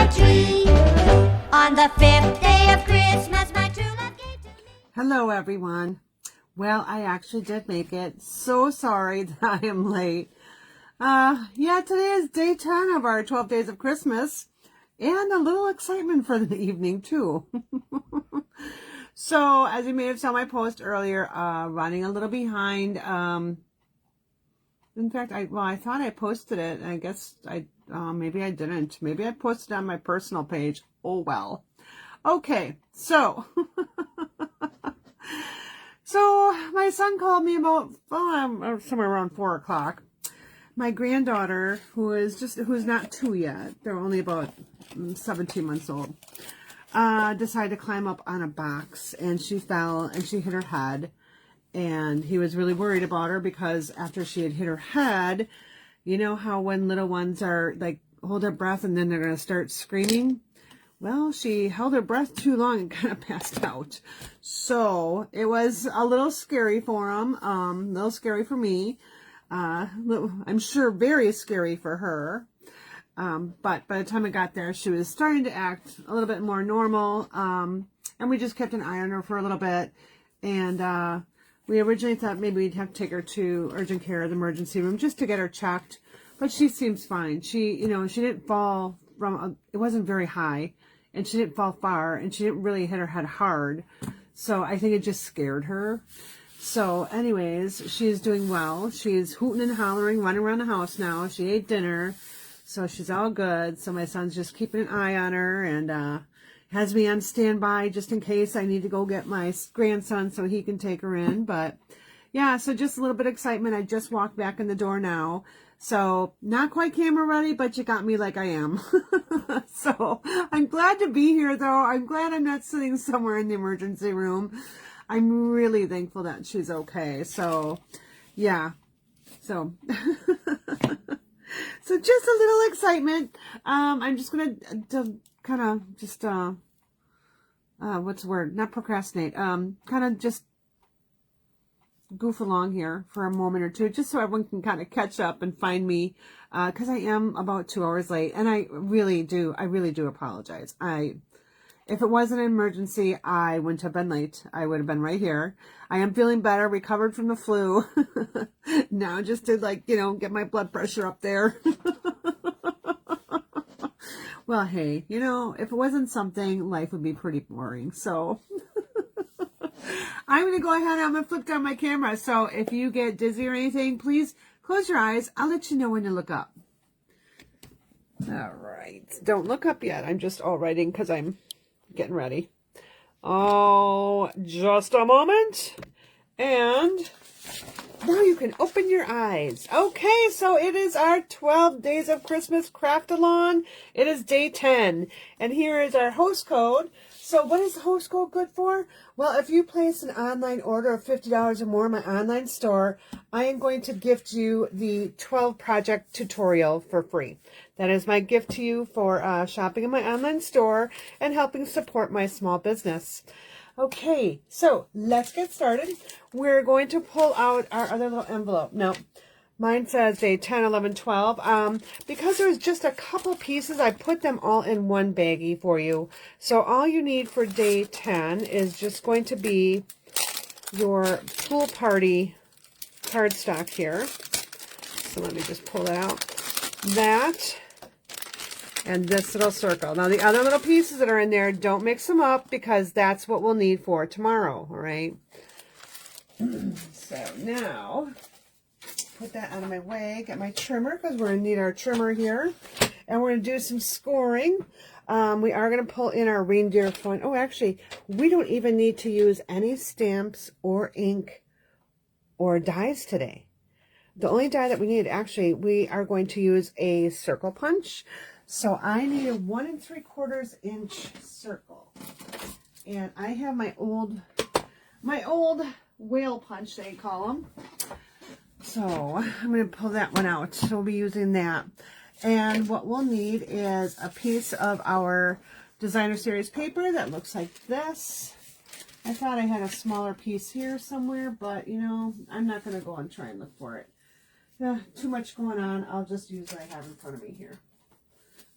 the tree. On the 5th day of Christmas, my true love gave to me. Hello, everyone. Well, I actually did make it. So sorry that I am late. Yeah, today is day 10 of our 12 days of Christmas, and a little excitement for the evening, too. So, as you may have saw my post earlier, running a little behind. In fact, I thought I posted it, and I guess maybe I didn't. Maybe I posted it on my personal page. Oh, well. Okay, so... So my son called me about somewhere around 4 o'clock. My granddaughter, who's not 2 yet, they're only about 17 months old, decided to climb up on a box, and she fell and she hit her head. And he was really worried about her because after she had hit her head, you know how when little ones are like hold their breath and then they're going to start screaming? Well, she held her breath too long and kind of passed out. So it was a little scary for him, a little scary for me. I'm sure very scary for her. But by the time I got there, she was starting to act a little bit more normal. And we just kept an eye on her for a little bit. And we originally thought maybe we'd have to take her to urgent care, the emergency room, just to get her checked. But she seems fine. She didn't fall from, it wasn't very high. And she didn't fall far, and she didn't really hit her head hard. So I think it just scared her. So anyways, she's doing well. She's hooting and hollering, running around the house now. She ate dinner, so she's all good. So my son's just keeping an eye on her and has me on standby just in case I need to go get my grandson so he can take her in. But yeah, so just a little bit of excitement. I just walked back in the door now. So not quite camera ready, but you got me like I am. So I'm glad to be here, though. I'm glad I'm not sitting somewhere in the emergency room. I'm really thankful that she's okay. So yeah. So so just a little excitement. I'm just gonna kind of just what's the word? Not procrastinate. Kind of just goof along here for a moment or two, just so everyone can kind of catch up and find me, because I am about 2 hours late, and I really do apologize. If it wasn't an emergency, I wouldn't have been late. I would have been right here. I am feeling better, recovered from the flu. Now just to get my blood pressure up there. Well, hey, if it wasn't something, life would be pretty boring. So I'm going to go ahead and I'm going to flip down my camera. So if you get dizzy or anything, please close your eyes. I'll let you know when to look up. All right. Don't look up yet. I'm just all writing because I'm getting ready. Oh, just a moment. And now you can open your eyes. Okay, so it is our 12 days of Christmas craft-along. It is day 10. And here is our host code. So what is the host code good for? Well, if you place an online order of $50 or more in my online store, I am going to gift you the 12 project tutorial for free. That is my gift to you for shopping in my online store and helping support my small business. Okay, so let's get started. We're going to pull out our other little envelope. No, mine says day 10, 11, 12. Because there's just a couple pieces, I put them all in one baggie for you. So all you need for day 10 is just going to be your pool party cardstock here. So let me just pull it out. That and this little circle. Now the other little pieces that are in there, don't mix them up because that's what we'll need for tomorrow, all right? So now, put that out of my way, get my trimmer because we're going to need our trimmer here. And we're going to do some scoring. We are going to pull in our reindeer foil. Oh, actually, we don't even need to use any stamps or ink or dies today. The only die that we need, actually, we are going to use a circle punch. So I need a 1 3/4 inch circle. And I have my old whale punch, they call them. So I'm going to pull that one out. So we'll be using that. And what we'll need is a piece of our designer series paper that looks like this. I thought I had a smaller piece here somewhere, but I'm not going to go and try and look for it. Too much going on. I'll just use what I have in front of me here.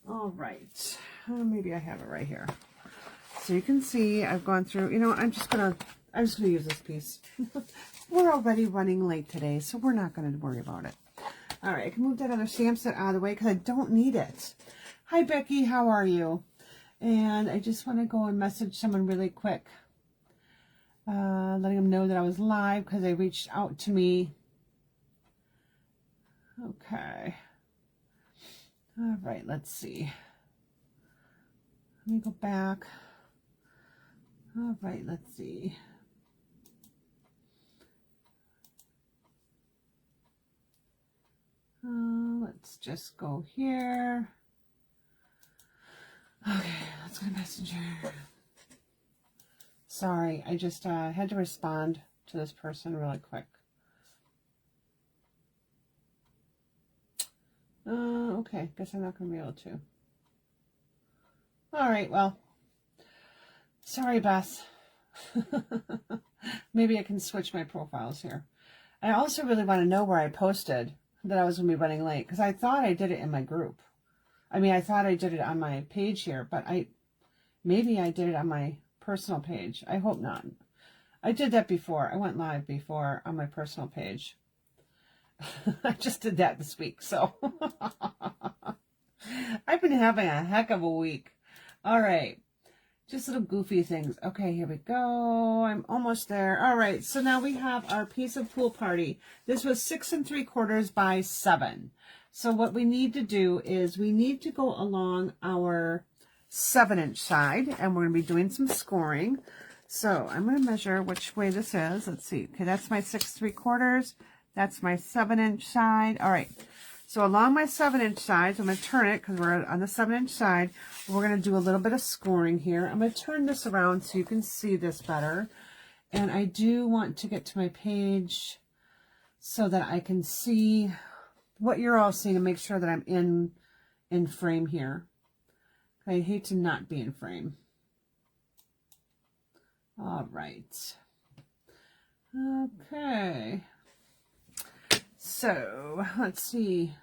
All right. maybe I have it right here. So you can see I've gone through, you know, I'm just gonna use this piece. We're already running late today, so we're not gonna worry about it. All right, I can move that other stamp set out of the way because I don't need it. Hi, Becky, how are you? And I just want to go and message someone really quick, letting them know that I was live because they reached out to me. Okay. All right, let's see. Let me go back. All right, let's see. Let's just go here. Okay, let's go to Messenger. Sorry, I just had to respond to this person really quick. Okay, guess I'm not going to be able to. All right, well, sorry, Beth. Maybe I can switch my profiles here. I also really want to know where I posted that I was going to be running late, because I thought I did it in my group. I mean, I thought I did it on my page here, but maybe I did it on my personal page. I hope not. I did that before. I went live before on my personal page. I just did that this week, so I've been having a heck of a week. All right, just little goofy things. Okay, here we go. I'm almost there. All right, so now we have our piece of Pool Party. This was 6 3/4 by 7. So what we need to do is we need to go along our 7-inch side, and we're going to be doing some scoring. So I'm going to measure which way this is. Let's see. Okay, that's my 6 3/4. That's my 7-inch side. All right. So along my 7-inch side, so I'm going to turn it because we're on the 7-inch side. We're going to do a little bit of scoring here. I'm going to turn this around so you can see this better. And I do want to get to my page so that I can see what you're all seeing and make sure that I'm in frame here. I hate to not be in frame. All right. Okay. So, let's see.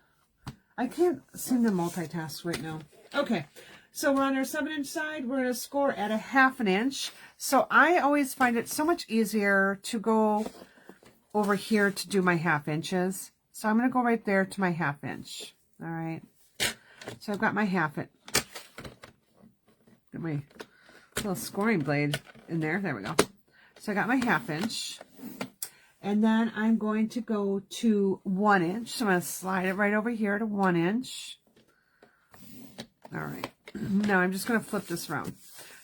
I can't seem to multitask right now. Okay. So we're on our 7-inch side. We're going to score at a 1/2 inch. So I always find it so much easier to go over here to do my 1/2 inches. So I'm going to go right there to my 1/2 inch. All right. So I've got my 1/2 inch. Get my little scoring blade in there. There we go. So I got my 1/2 inch. And then I'm going to go to 1 inch. So I'm going to slide it right over here to 1 inch. All right. Now I'm just going to flip this around.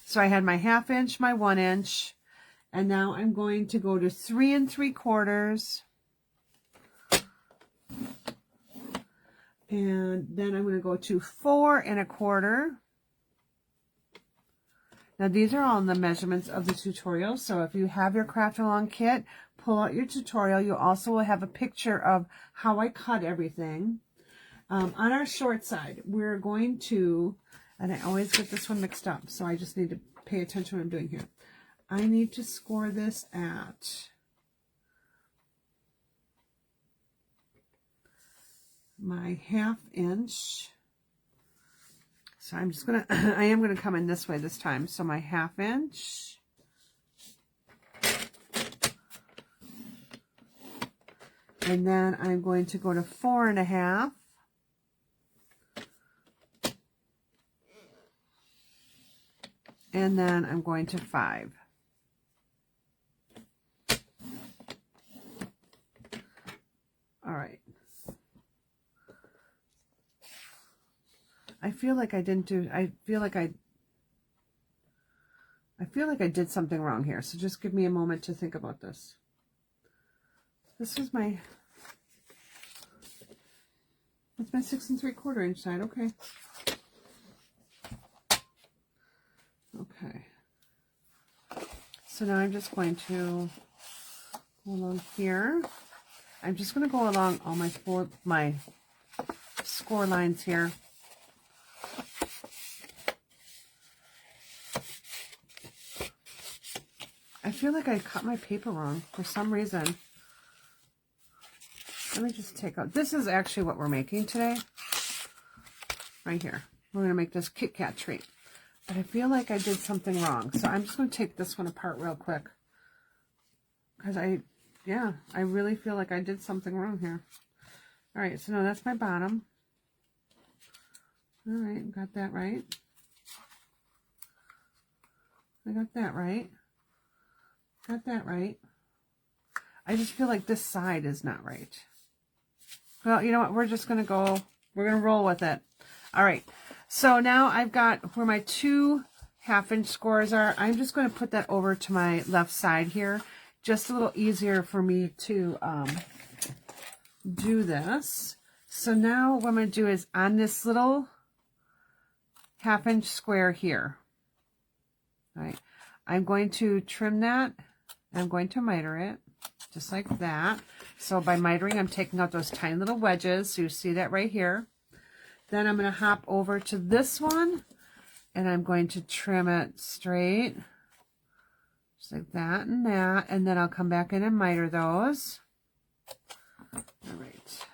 So I had my 1/2 inch, my 1 inch. And now I'm going to go to 3 3/4. And then I'm going to go to 4 1/4. Now these are all the measurements of the tutorial. So if you have your craft along kit, pull out your tutorial. You also will have a picture of how I cut everything. On our short side, we're going to, and I always get this one mixed up, so I just need to pay attention to what I'm doing here. I need to score this at my 1/2 inch. So I'm just going to, I am going to come in this way this time. So my 1/2 inch. And then I'm going to go to 4 1/2. And then I'm going to 5. All right. I feel like I didn't do, I feel like I did something wrong here. So just give me a moment to think about this. This is my, that's my 6 3/4 inch side. Okay. Okay. So now I'm just going to go along here. I'm just going to go along all my score lines here. I feel like I cut my paper wrong for some reason. Let me just take out. This is actually what we're making today. Right here. We're going to make this Kit Kat treat. But I feel like I did something wrong. So I'm just going to take this one apart real quick. Because I really feel like I did something wrong here. All right, so no, that's my bottom. All right, got that right. I got that right. Got that right. I just feel like this side is not right. Well, you know what? We're just going to roll with it. All right. So now I've got where my 2 1/2-inch scores are. I'm just going to put that over to my left side here. Just a little easier for me to do this. So now what I'm going to do is on this little 1/2-inch square here. All right. I'm going to trim that. I'm going to miter it just like that. So by mitering, I'm taking out those tiny little wedges. So you see that right here. Then I'm going to hop over to this one and I'm going to trim it straight. Just like that and that. And then I'll come back in and miter those. All right.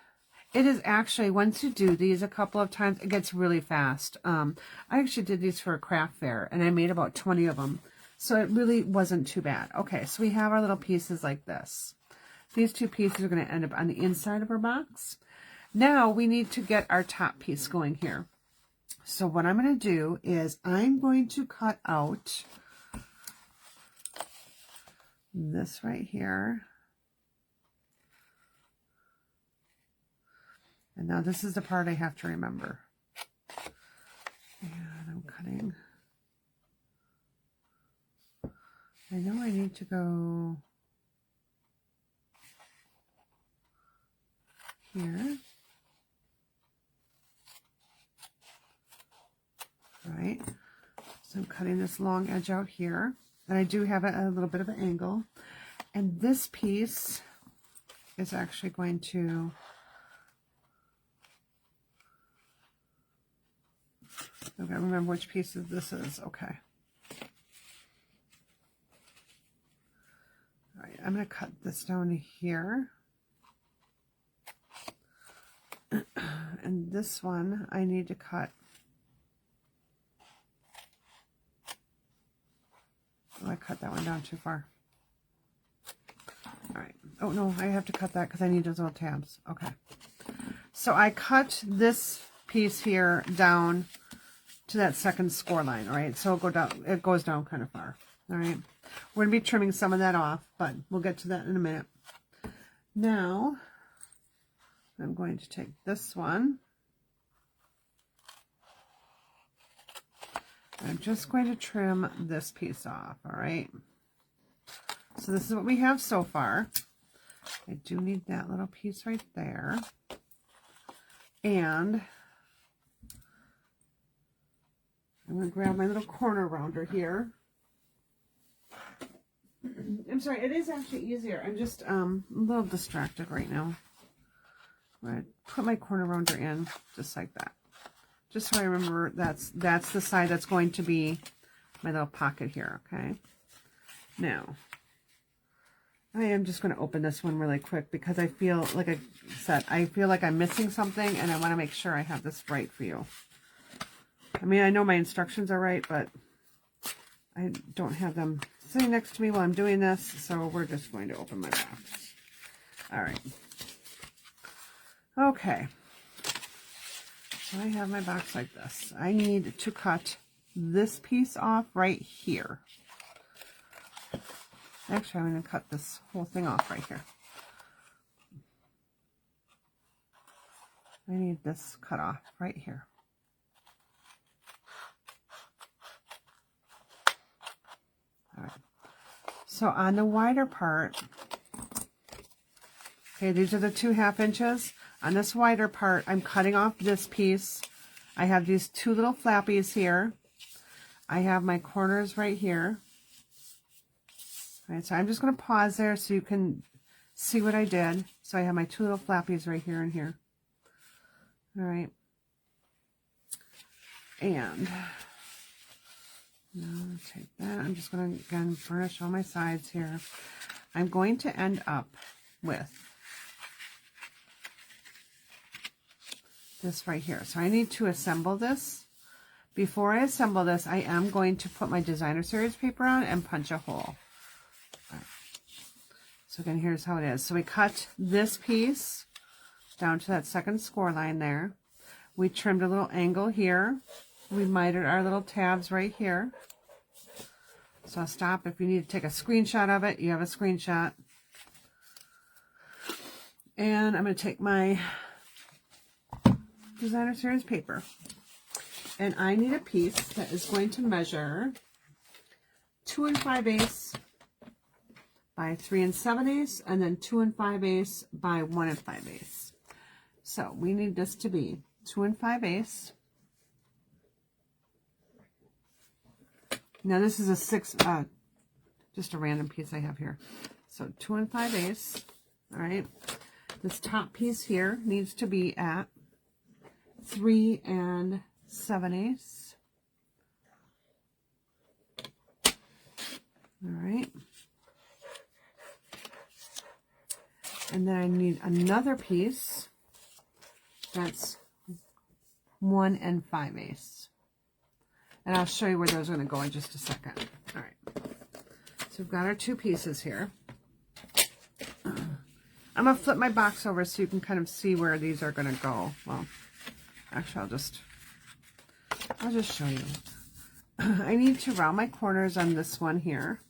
It is actually, once you do these a couple of times, it gets really fast. I actually did these for a craft fair and I made about 20 of them. So it really wasn't too bad. Okay, so we have our little pieces like this. These 2 pieces are going to end up on the inside of our box. Now we need to get our top piece going here. So what I'm going to do is I'm going to cut out this right here. And now this is the part I have to remember. And I'm cutting. I know I need to go here. Right. So I'm cutting this long edge out here. And I do have a little bit of an angle. And this piece is actually going to okay, remember which piece this is. Okay. All right, I'm going to cut this down to here. And this one I need to cut. Oh, I cut that one down too far. All right. Oh, no, I have to cut that because I need those little tabs. Okay. So I cut this piece here down to that second score line. All right. So it goes down kind of far. All right. We're going to be trimming some of that off, but we'll get to that in a minute. Now, I'm going to take this one. I'm just going to trim this piece off, all right? So this is what we have so far. I do need that little piece right there. And I'm going to grab my little corner rounder here. I'm sorry, it is actually easier. I'm just a little distracted right now. I'm going to put my corner rounder in just like that. Just so I remember that's the side that's going to be my little pocket here, okay? Now, I am just going to open this one really quick because I feel, like I said, I feel like I'm missing something and I want to make sure I have this right for you. I mean, I know my instructions are right, but I don't have them sitting next to me while I'm doing this, so we're just going to open my box. All right. Okay. So I have my box like this. I need to cut this piece off right here. Actually, I'm going to cut this whole thing off right here. I need this cut off right here. All right. So on the wider part, okay, these are the 2 1/2 inches. On this wider part, I'm cutting off this piece. I have these 2 little flappies here. I have my corners right here. All right, so I'm just going to pause there so you can see what I did. So I have my 2 little flappies right here and here. All right. And now I'll take that. I'm just going to, again, burnish all my sides here. I'm going to end up with this right here. So I need to assemble this before I assemble this, I am going to put my designer series paper on and punch a hole. Right. So again, here's how it is. So we cut this piece down to that second score line there. We trimmed a little angle here. We mitered our little tabs right here. So I'll stop. If you need to take a screenshot of it, you have a screenshot. And I'm going to take my designer series paper. And I need a piece that is going to measure 2 5/8 by 3 7/8, and then 2 5/8 by 1 5/8. So we need this to be 2 5/8. Now this is a just a random piece I have here. So 2 5/8. All right. This top piece here needs to be at 3 7/8. All right. And then I need another piece that's 1 5/8. And I'll show you where those are going to go in just a second. All right. So we've got our two pieces here. I'm going to flip my box over so you can kind of see where these are going to go. Well, actually, I'll just show you. I need to round my corners on this one here.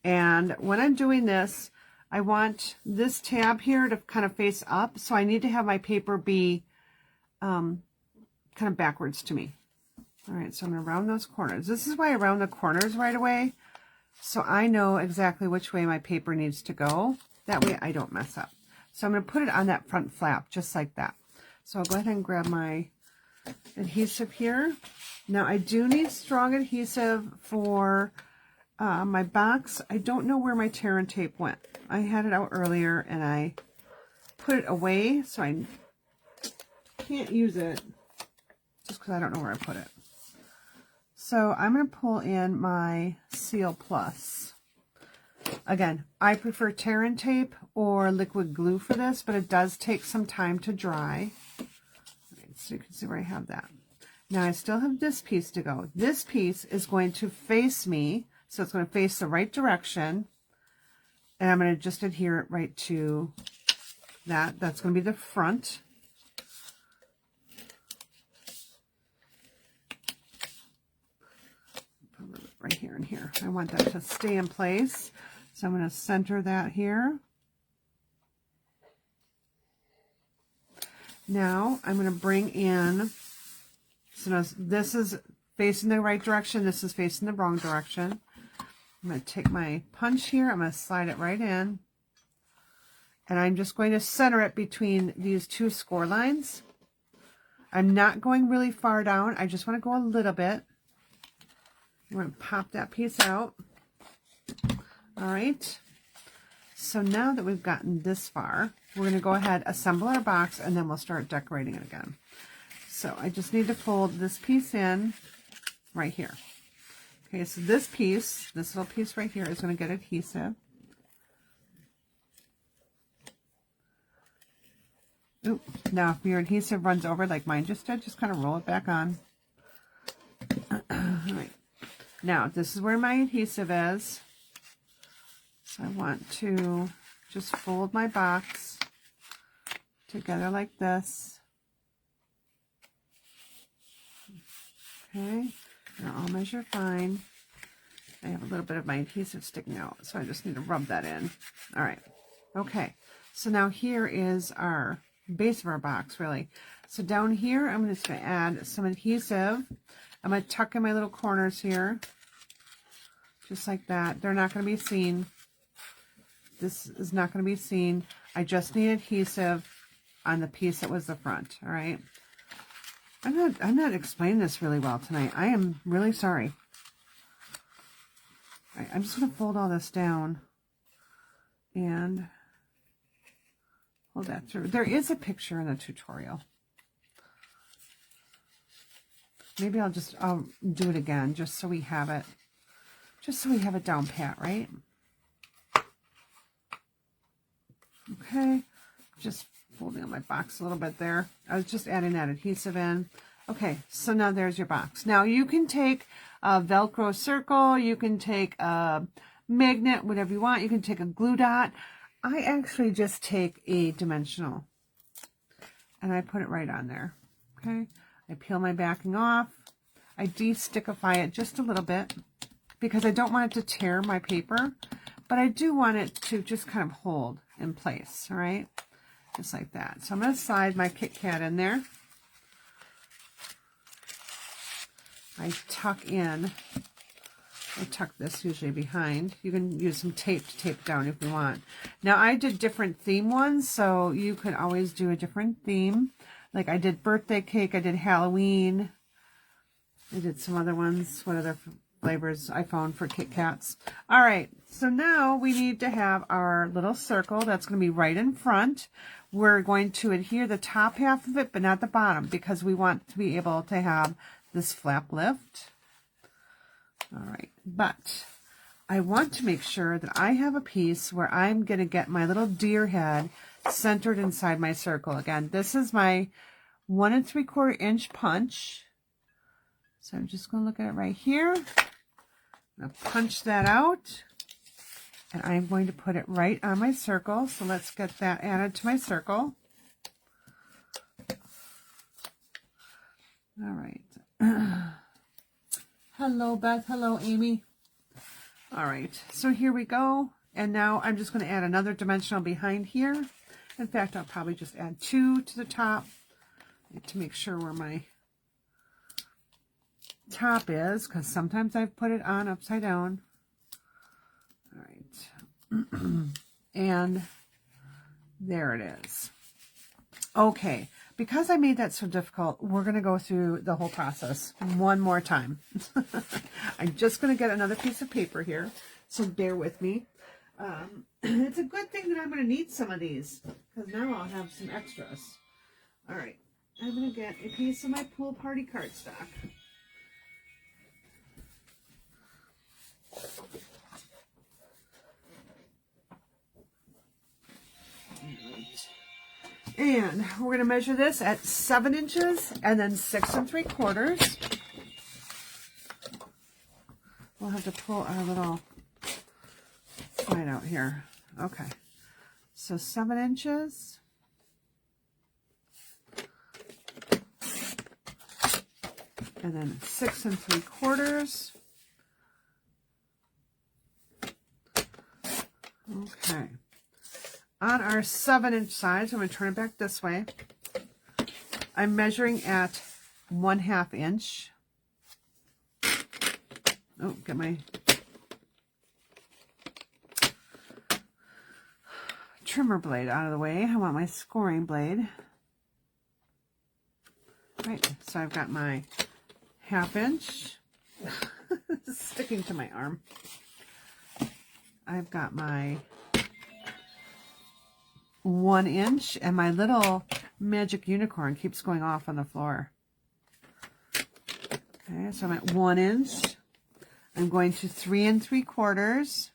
And when I'm doing this, I want this tab here to kind of face up. So I need to have my paper be kind of backwards to me. All right, so I'm going to round those corners. This is why I round the corners right away. So I know exactly which way my paper needs to go. That way I don't mess up. So I'm going to put it on that front flap, just like that. So I'll go ahead and grab my adhesive here. Now I do need strong adhesive for my box. I don't know where my tear and tape went. I had it out earlier and I put it away, so I can't use it just because I don't know where I put it. So I'm going to pull in my Seal Plus. Again, I prefer tear and tape or liquid glue for this, but it does take some time to dry. Right, so you can see where I have that. Now I still have this piece to go. This piece is going to face me, so it's going to face the right direction. And I'm going to just adhere it right to that. That's going to be the front. Put it right here and here. I want that to stay in place. So I'm going to center that here. Now I'm going to bring in, so now this is facing the right direction, this is facing the wrong direction. I'm going to take my punch here, I'm going to slide it right in, and I'm just going to center it between these two score lines. I'm not going really far down, I just want to go a little bit. I'm going to pop that piece out. All right, so now that we've gotten this far, we're going to go ahead, assemble our box, and then we'll start decorating it again. So I just need to fold this piece in right here. Okay, so this piece, this little piece right here is going to get adhesive. Ooh, now if your adhesive runs over like mine just did, just kind of roll it back on. All right, now this is where my adhesive is. So I want to just fold my box together like this. Okay, they're all measured fine. I have a little bit of my adhesive sticking out, so I just need to rub that in. All right, okay. So now here is our base of our box, really. So down here, I'm just going to add some adhesive. I'm going to tuck in my little corners here, just like that. They're not going to be seen. This is not going to be seen. I just need adhesive on the piece that was the front. All right. I'm not explaining this really well tonight. I am really sorry. All right, I'm just going to fold all this down and hold that through. There is a picture in the tutorial. Maybe I'll do it again just so we have it. Just so we have it down pat, right? Okay, just folding on my box a little bit there. I was just adding that adhesive in. Okay, so now there's your box. Now you can take a Velcro circle, you can take a magnet, whatever you want. You can take a glue dot. I actually just take a dimensional and I put it right on there. Okay, I peel my backing off. I de-stickify it just a little bit because I don't want it to tear my paper, but I do want it to just kind of hold in place, all right? Just like that. So I'm going to slide my Kit Kat in there. I tuck this usually behind. You can use some tape to tape down if you want. Now I did different theme ones, so you could always do a different theme. Like I did birthday cake, I did Halloween, I did some other ones. What other flavors I found for Kit Kats? All right, so now we need to have our little circle that's going to be right in front. We're going to adhere the top half of it, but not the bottom, because we want to be able to have this flap lift. All right, but I want to make sure that I have a piece where I'm going to get my little deer head centered inside my circle. Again, this is my 1 3/4 inch punch. So I'm just going to look at it right here. I'm going to punch that out. And I'm going to put it right on my circle. So let's get that added to my circle. All right. Hello, Beth. Hello, Amy. All right. So here we go. And now I'm just going to add another dimensional behind here. In fact, I'll probably just add 2 to the top to make sure where my top is, because sometimes I've put it on upside down. All right. And there it is. Okay. Because I made that so difficult, we're going to go through the whole process one more time. I'm just going to get another piece of paper here, so bear with me. It's a good thing that I'm going to need some of these, because now I'll have some extras. All right, I'm going to get a piece of my pool party cardstock. And we're going to measure this at 7 inches and then 6 3/4. We'll have to pull our little slide out here. Okay. So 7 inches. And then 6 3/4. Okay. On our 7-inch side, so I'm going to turn it back this way. I'm measuring at 1/2 inch. Oh, get my trimmer blade out of the way. I want my scoring blade. Right, so I've got my 1/2 inch. Sticking to my arm. I've got my 1 inch, and my little magic unicorn keeps going off on the floor. Okay, so I'm at 1 inch. I'm going to 3 3/4.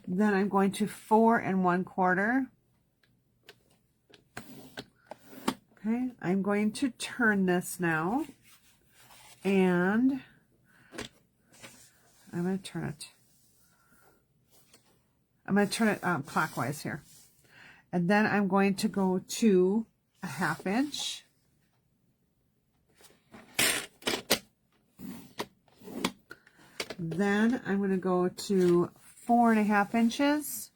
Then I'm going to 4 1/4. Okay, I'm going to turn this now, and I'm going to turn it. I'm going to turn it clockwise here. And then I'm going to go to a 1/2 inch. Then I'm going to go to 4 1/2 inches.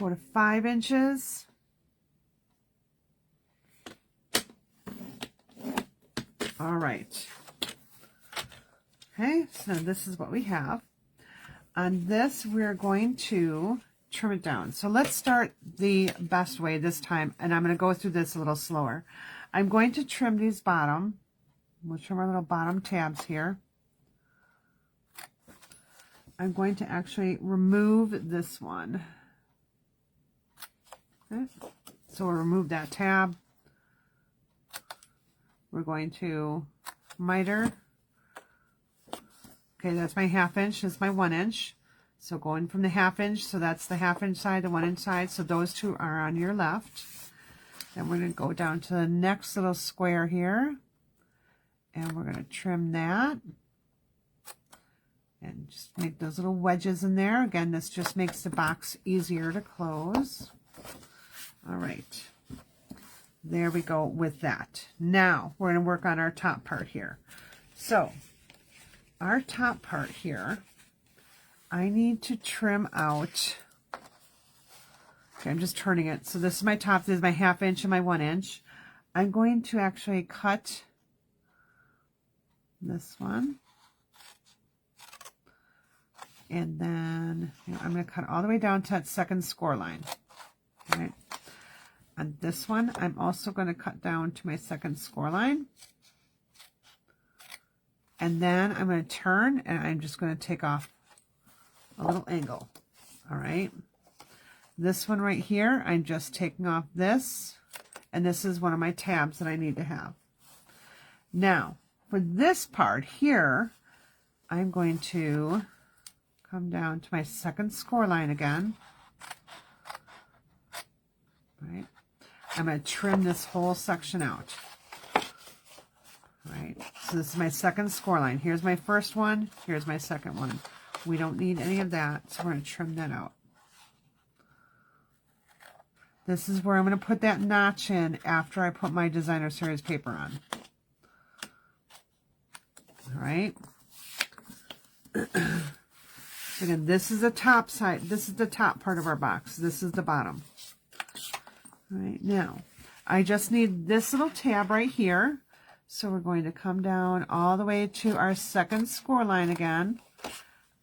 Go to 5 inches. All right. Okay, so this is what we have. On this, we're going to trim it down. So let's start the best way this time, and I'm going to go through this a little slower. I'm going to trim these bottom. We'll trim our little bottom tabs here. I'm going to actually remove this one. Okay, so we'll remove that tab. We're going to miter. Okay, that's my 1/2 inch. That's my 1 inch. So going from the 1/2 inch, so that's the 1/2 inch side, the 1 inch side. So those two are on your left. Then we're going to go down to the next little square here. And we're going to trim that. And just make those little wedges in there. Again, this just makes the box easier to close. All right. There we go with that. Now, we're going to work on our top part here. So, our top part here, I need to trim out. Okay, I'm just turning it. So this is my top. This is my 1/2 inch and my 1 inch. I'm going to actually cut this one. And then I'm going to cut all the way down to that second score line. All right. On this one, I'm also going to cut down to my second score line. And then I'm going to turn, and I'm just going to take off a little angle. All right. This one right here, I'm just taking off this, and this is one of my tabs that I need to have. Now, for this part here, I'm going to come down to my second score line again. Right. I'm going to trim this whole section out. Right. So this is my second score line. Here's my first one. Here's my second one. We don't need any of that, so we're going to trim that out. This is where I'm going to put that notch in after I put my designer series paper on. All right. Again, this is the top side. This is the top part of our box. This is the bottom. All right, now, I just need this little tab right here. So we're going to come down all the way to our second score line again.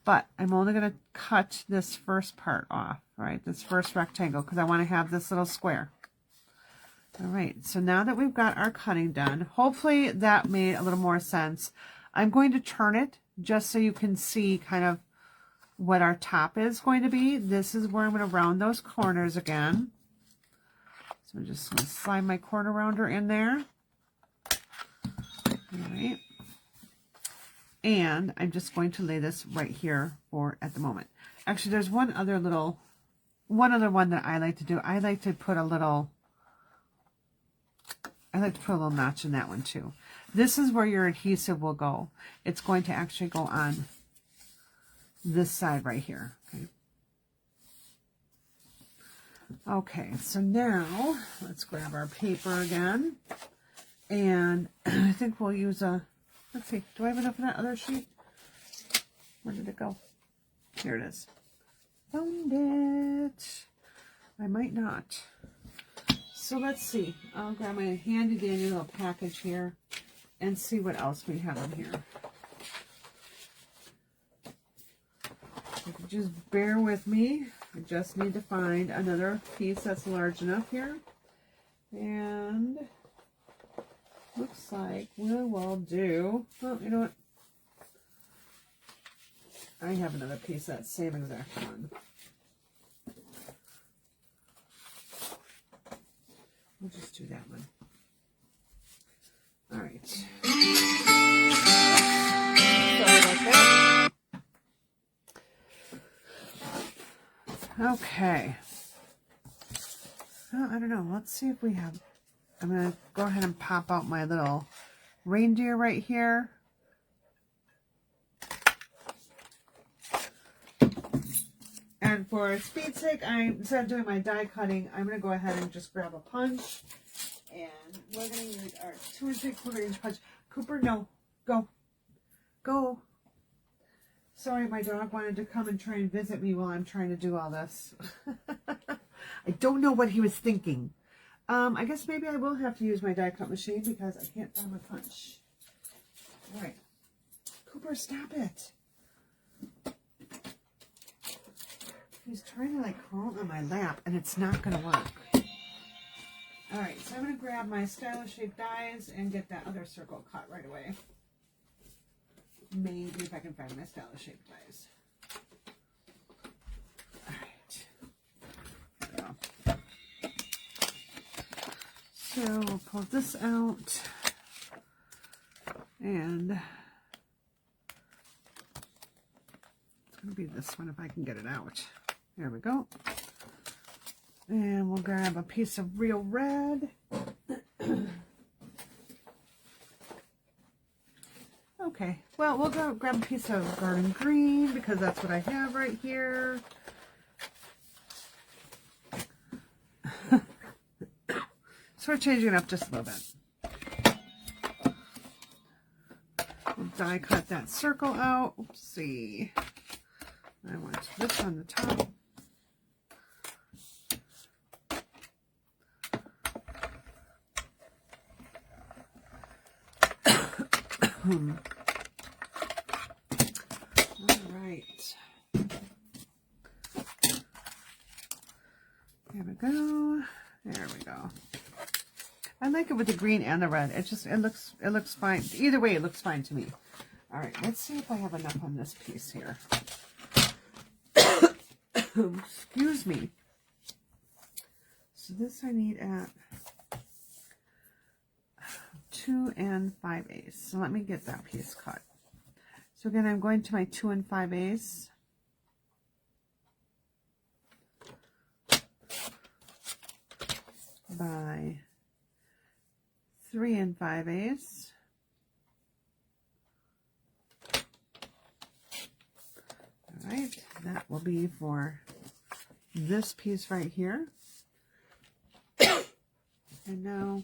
But I'm only going to cut this first part off, right? This first rectangle, because I want to have this little square. All right, so now that we've got our cutting done, hopefully that made a little more sense. I'm going to turn it just so you can see kind of what our top is going to be. This is where I'm going to round those corners again. So I'm just going to slide my corner rounder in there. All right. And I'm just going to lay this right here for at the moment. Actually, there's one other one that I like to do. I like to put a little notch in that one too. This is where your adhesive will go. It's going to actually go on this side right here. Okay. Okay, so now let's grab our paper again. And I think we'll use a, let's see, do I have enough of that other sheet? Where did it go? Here it is. Found it. I might not. So let's see. I'll grab my handy dandy little package here and see what else we have in here. Just bear with me. I just need to find another piece that's large enough here. And looks like we will do, well, you know what? I have another piece, that same exact one. We'll just do that one. All right. Sorry about that. Okay. Well, I don't know. Let's see if we have, I'm going to go ahead and pop out my little reindeer right here. And for speed's sake, instead of doing my die cutting, I'm going to go ahead and just grab a punch. And we're going to use our 2 3/4 inch punch. Cooper, no. Go. Go. Sorry, my dog wanted to come and try and visit me while I'm trying to do all this. I don't know what he was thinking. I guess maybe I will have to use my die cut machine because I can't find my punch. All right. Cooper, stop it. He's trying to like crawl on my lap and it's not going to work. All right, so I'm going to grab my stylish shaped dies and get that other circle cut right away. Maybe if I can find my stylish shaped dies. All right. There we go. So we'll pull this out and it's going to maybe this one if I can get it out. There we go. And we'll grab a piece of real red. Okay, well, we'll go grab a piece of garden green because that's what I have right here. So we're changing it up just a little bit. We'll die cut that circle out. Oopsie. I want this on the top. All right. There we go. There we go. I like it with the green and the red. It looks fine. Either way, it looks fine to me. All right, let's see if I have enough on this piece here. Excuse me. So this I need at 2 5/8. So let me get that piece cut. So again, I'm going to my 2 5/8. By 3 5/8. All right, that will be for this piece right here. And now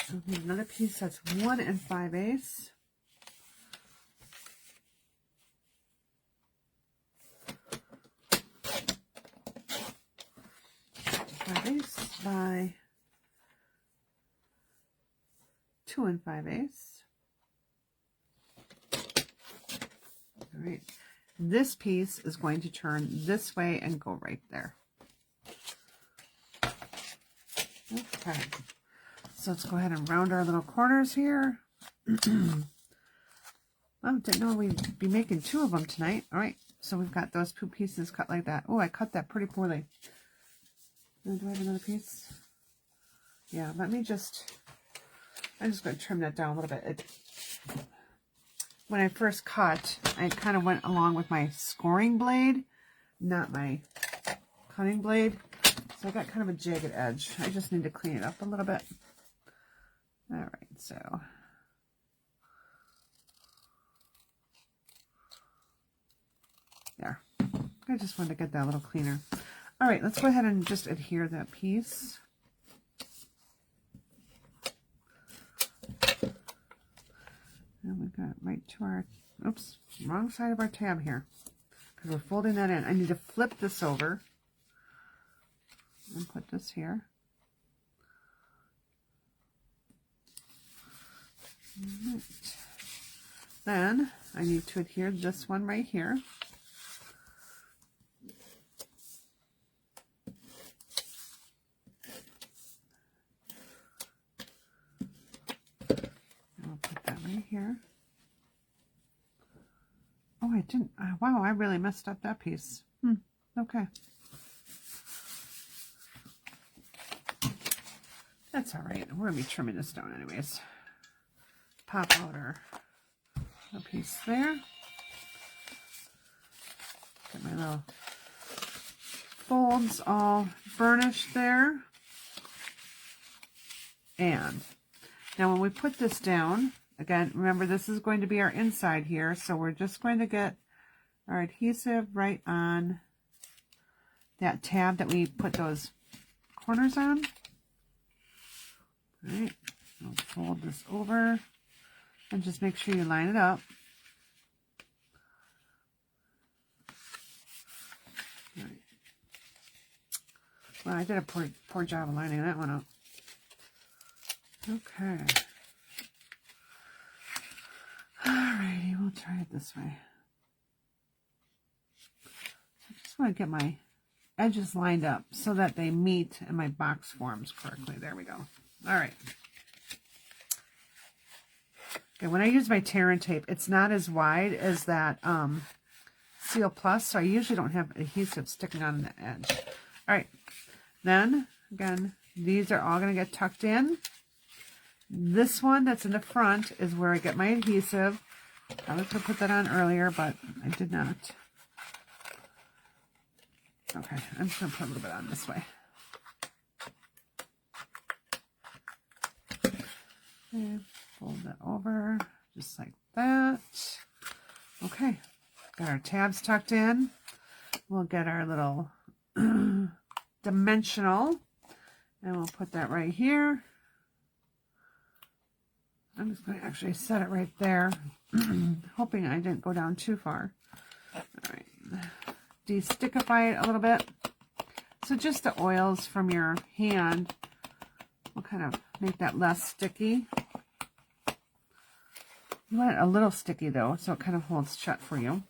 I'll need another piece that's 1 5/8. By 2 5/8. All right, this piece is going to turn this way and go right there. Okay, so let's go ahead and round our little corners here. Oh, didn't know we'd be making 2 of them tonight. All right, so we've got those 2 pieces cut like that. Oh, I cut that pretty poorly. Do I have another piece? Yeah, I'm just going to trim that down a little bit. When I first cut, I kind of went along with my scoring blade, not my cutting blade. So I got kind of a jagged edge. I just need to clean it up a little bit. All right, so. There. I just wanted to get that a little cleaner. All right, let's go ahead and just adhere that piece. And we got right to our, oops, wrong side of our tab here. Because we're folding that in. I need to flip this over. And put this here. Right. Then I need to adhere this one right here. Here. Oh, I didn't. Wow, I really messed up that piece. Okay. That's all right. We're going to be trimming this down anyways. Pop out our piece there. Get my little folds all burnished there. And now when we put this down, again, remember this is going to be our inside here, so we're just going to get our adhesive right on that tab that we put those corners on. All right, I'll fold this over and just make sure you line it up. All right. Well, I did a poor job of lining that one up. Okay. Alrighty, we'll try it this way. I just want to get my edges lined up so that they meet and my box forms correctly. There we go. Alright. Okay, when I use my tear and tape, it's not as wide as that Seal Plus, so I usually don't have adhesive sticking on the edge. Alright, then, again, these are all going to get tucked in. This one that's in the front is where I get my adhesive. I was going to put that on earlier, but I did not. Okay, I'm just going to put a little bit on this way. Okay, fold that over just like that. Okay, got our tabs tucked in. We'll get our little dimensional, and we'll put that right here. I'm just going to actually set it right there, hoping I didn't go down too far. All right, de-stickify it a little bit. So just the oils from your hand will kind of make that less sticky. You want it a little sticky though, so it kind of holds shut for you.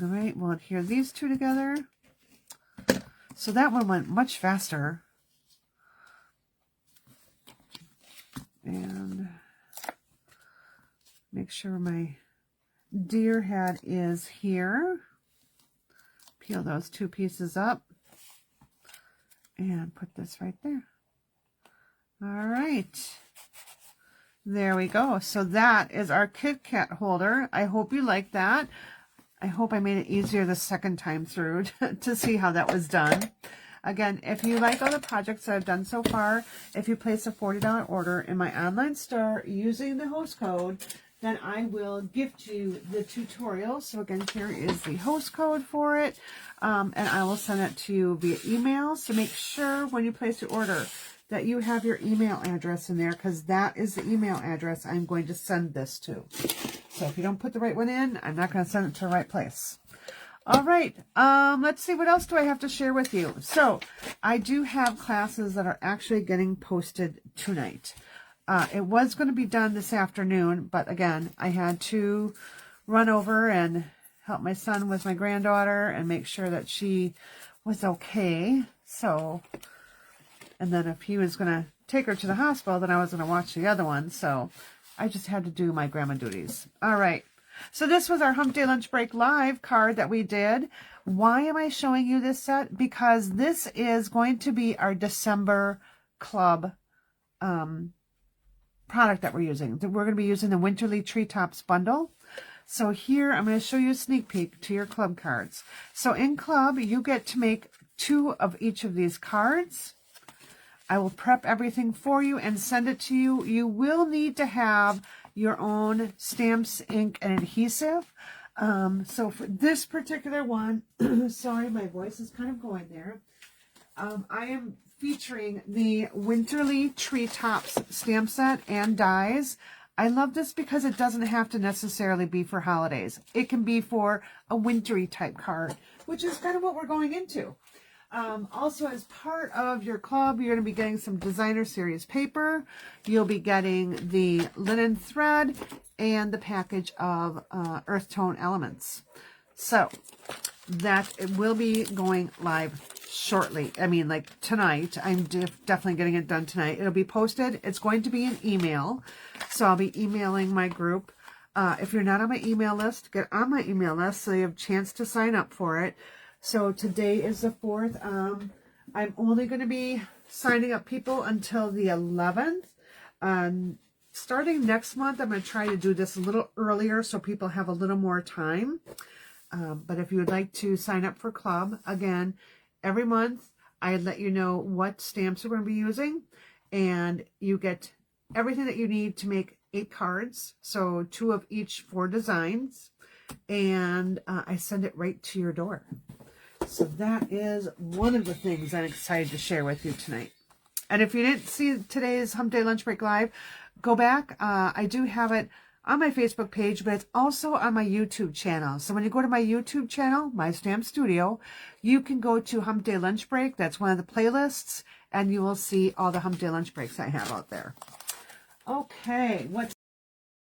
All right, we'll adhere these two together. So that one went much faster. And make sure my deer head is here. Peel those two pieces up and put this right there. All right. There we go. So that is our Kit Kat holder. I hope you like that. I hope I made it easier the second time through to see how that was done. Again, if you like all the projects that I've done so far, if you place a $40 order in my online store using the host code, then I will gift you the tutorial. So again, here is the host code for it. And I will send it to you via email. So make sure when you place your order that you have your email address in there, because that is the email address I'm going to send this to. So if you don't put the right one in, I'm not going to send it to the right place. All right, let's see, what else do I have to share with you? So I do have classes that are actually getting posted tonight. It was going to be done this afternoon, but again, I had to run over and help my son with my granddaughter and make sure that she was okay. So, and then if he was going to take her to the hospital, then I was going to watch the other one. So I just had to do my grandma duties. All right. So this was our Hump Day Lunch Break Live card that we did. Why am I showing you this set? Because this is going to be our December club product that we're using. We're going to be using the Winterly Treetops bundle. So here I'm going to show you a sneak peek to your club cards. So in club, you get to make 2 of each of these cards. I will prep everything for you and send it to you. You will need to have your own stamps, ink, and adhesive. So for this particular one, sorry, my voice is kind of going there. I am featuring the Winterly Treetops stamp set and dies. I love this because it doesn't have to necessarily be for holidays. It can be for a wintry type card, which is kind of what we're going into. Also, as part of your club, you're going to be getting some designer series paper. You'll be getting the linen thread and the package of earth tone elements. So that it will be going live shortly. I mean, like tonight. I'm definitely getting it done tonight. It'll be posted. It's going to be an email. So I'll be emailing my group. If you're not on my email list, get on my email list so you have a chance to sign up for it. So today is the 4th. I'm only going to be signing up people until the 11th. Starting next month, I'm going to try to do this a little earlier so people have a little more time. But if you would like to sign up for club, again, every month I let you know what stamps we're going to be using. And you get everything that you need to make 8 cards. So 2 of each 4 designs. And I send it right to your door. So that is one of the things I'm excited to share with you tonight. And if you didn't see today's Hump Day Lunch Break Live, go back. I do have it on my Facebook page, but it's also on my YouTube channel. So when you go to my YouTube channel, My Stamp Studio, you can go to Hump Day Lunch Break. That's one of the playlists, and you will see all the Hump Day Lunch Breaks I have out there. Okay, what